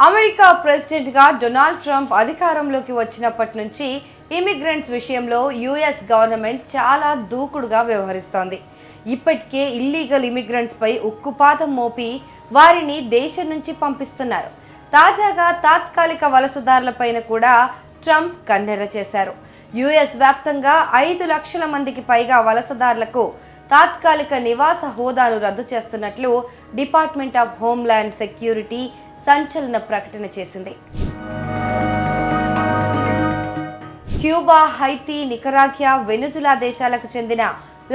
America ప్రెసిడెంట్గా Donald Trump అధికారంలోకి వచ్చినప్పటి నుంచి ఇమిగ్రెంట్స్ విషయంలో యుఎస్ గవర్నమెంట్ చాలా దూకుడుగా వ్యవహరిస్తోంది. ఇప్పటికే ఇల్లీగల్ ఇమిగ్రెంట్స్పై ఉక్కుపాదం మోపి వారిని దేశం నుంచి పంపిస్తున్నారు. తాజాగా తాత్కాలిక వలసదారులపైన కూడా ట్రంప్ కన్నెర్ర చేశారు. యుఎస్ వ్యాప్తంగా 5 లక్షల మందికి పైగా వలసదారులకు తాత్కాలిక నివాస హోదాను రద్దు చేస్తున్నట్లు డిపార్ట్మెంట్ ఆఫ్ హోమ్ల్యాండ్ సెక్యూరిటీ సంచలన ప్రకటన చేసింది. క్యూబా, హైతీ, నికరాగ్వా, వెనుజులా దేశాలకు చెందిన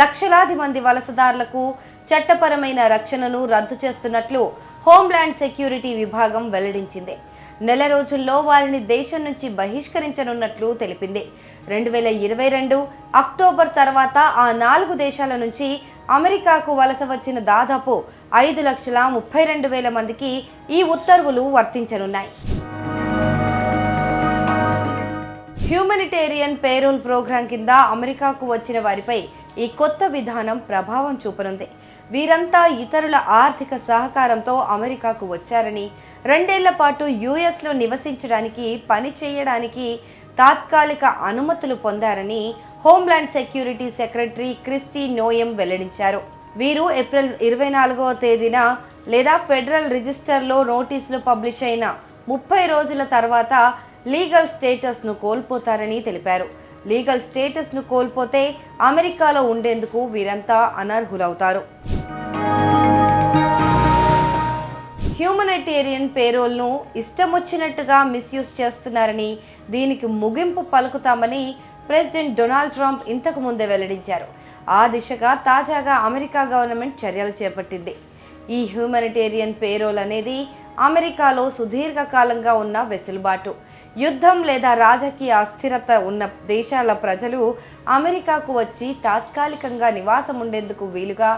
లక్షలాది మంది వలసదారులకు చట్టపరమైన రక్షణను రద్దు చేస్తున్నట్లు హోమ్ల్యాండ్ సెక్యూరిటీ విభాగం వెల్లడించింది. నెల రోజుల్లో వారిని దేశం నుంచి బహిష్కరించనున్నట్లు తెలిపింది. 2022 అక్టోబర్ తర్వాత ఆ 4 దేశాల నుంచి అమెరికాకు వలస వచ్చిన దాదాపు 5,32,000 మందికి ఈ ఉత్తర్వులు వర్తించనున్నాయి. హ్యూమనిటేరియన్ పేరోల్ ప్రోగ్రాం కింద అమెరికాకు వచ్చిన వారిపై ఈ కొత్త విధానం ప్రభావం చూపనుంది. వీరంతా ఇతరుల ఆర్థిక సహకారంతో అమెరికాకు వచ్చారని, 2 ఏళ్ల పాటు యుఎస్లో నివసించడానికి, పని చేయడానికి తాత్కాలిక అనుమతులు పొందారని హోమ్ల్యాండ్ సెక్యూరిటీ సెక్రటరీ క్రిస్టీ నోయెం వెల్లడించారు. వీరు ఏప్రిల్ 24వ తేదీన లేదా ఫెడరల్ రిజిస్టర్లో నోటీసులు పబ్లిష్ అయిన 30 రోజుల తర్వాత లీగల్ స్టేటస్ను కోల్పోతారని తెలిపారు. లీగల్ స్టేటస్ను కోల్పోతే అమెరికాలో ఉండేందుకు వీరంతా అనర్హులవుతారు. హ్యూమనిటేరియన్ పేరోల్ను ఇష్టమొచ్చినట్టుగా మిస్యూజ్ చేస్తున్నారని, దీనికి ముగింపు పలుకుతామని ప్రెసిడెంట్ డొనాల్డ్ ట్రంప్ ఇంతకు ముందే వెల్లడించారు. ఆ దిశగా తాజాగా అమెరికా గవర్నమెంట్ చర్యలు చేపట్టింది. ఈ హ్యూమనిటేరియన్ పేరోల్ అనేది అమెరికాలో సుదీర్ఘకాలంగా ఉన్న వెసులుబాటు. యుద్ధం లేదా రాజకీయ అస్థిరత ఉన్న దేశాల ప్రజలు అమెరికాకు వచ్చి తాత్కాలికంగా నివాసం ఉండేందుకు వీలుగా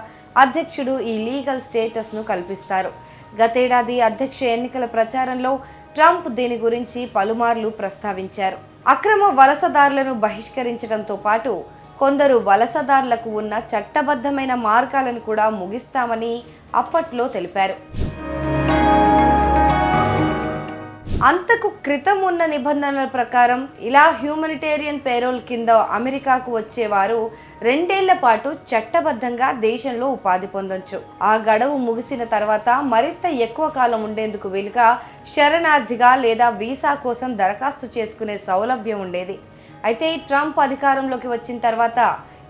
అధ్యక్షుడు ఈ లీగల్ స్టేటస్ను కల్పిస్తారు. గతేడాది అధ్యక్ష ఎన్నికల ప్రచారంలో ట్రంప్ దీని గురించి పలుమార్లు ప్రస్తావించారు. అక్రమ వలసదారులను బహిష్కరించడంతో పాటు కొందరు వలసదారులకు ఉన్న చట్టబద్ధమైన మార్గాలను కూడా ముగిస్తామని అప్పట్లో తెలిపారు. అంతకు క్రితం ఉన్న నిబంధనల ప్రకారం ఇలా హ్యూమనిటేరియన్ పేరోల్ కింద అమెరికాకు వచ్చేవారు 2 ఏళ్ల పాటు చట్టబద్ధంగా దేశంలో ఉపాధి పొందొచ్చు. ఆ గడువు ముగిసిన తర్వాత మరింత ఎక్కువ కాలం ఉండేందుకు వీలుగా శరణార్థిగా లేదా వీసా కోసం దరఖాస్తు చేసుకునే సౌలభ్యం ఉండేది. అయితే ట్రంప్ అధికారంలోకి వచ్చిన తర్వాత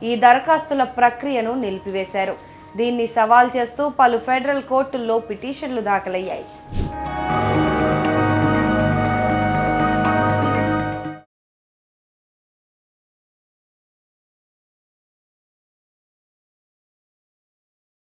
ఈ దరఖాస్తుల ప్రక్రియను నిలిపివేశారు. దీన్ని సవాల్ చేస్తూ పలు ఫెడరల్ కోర్టుల్లో పిటిషన్లు దాఖలయ్యాయి.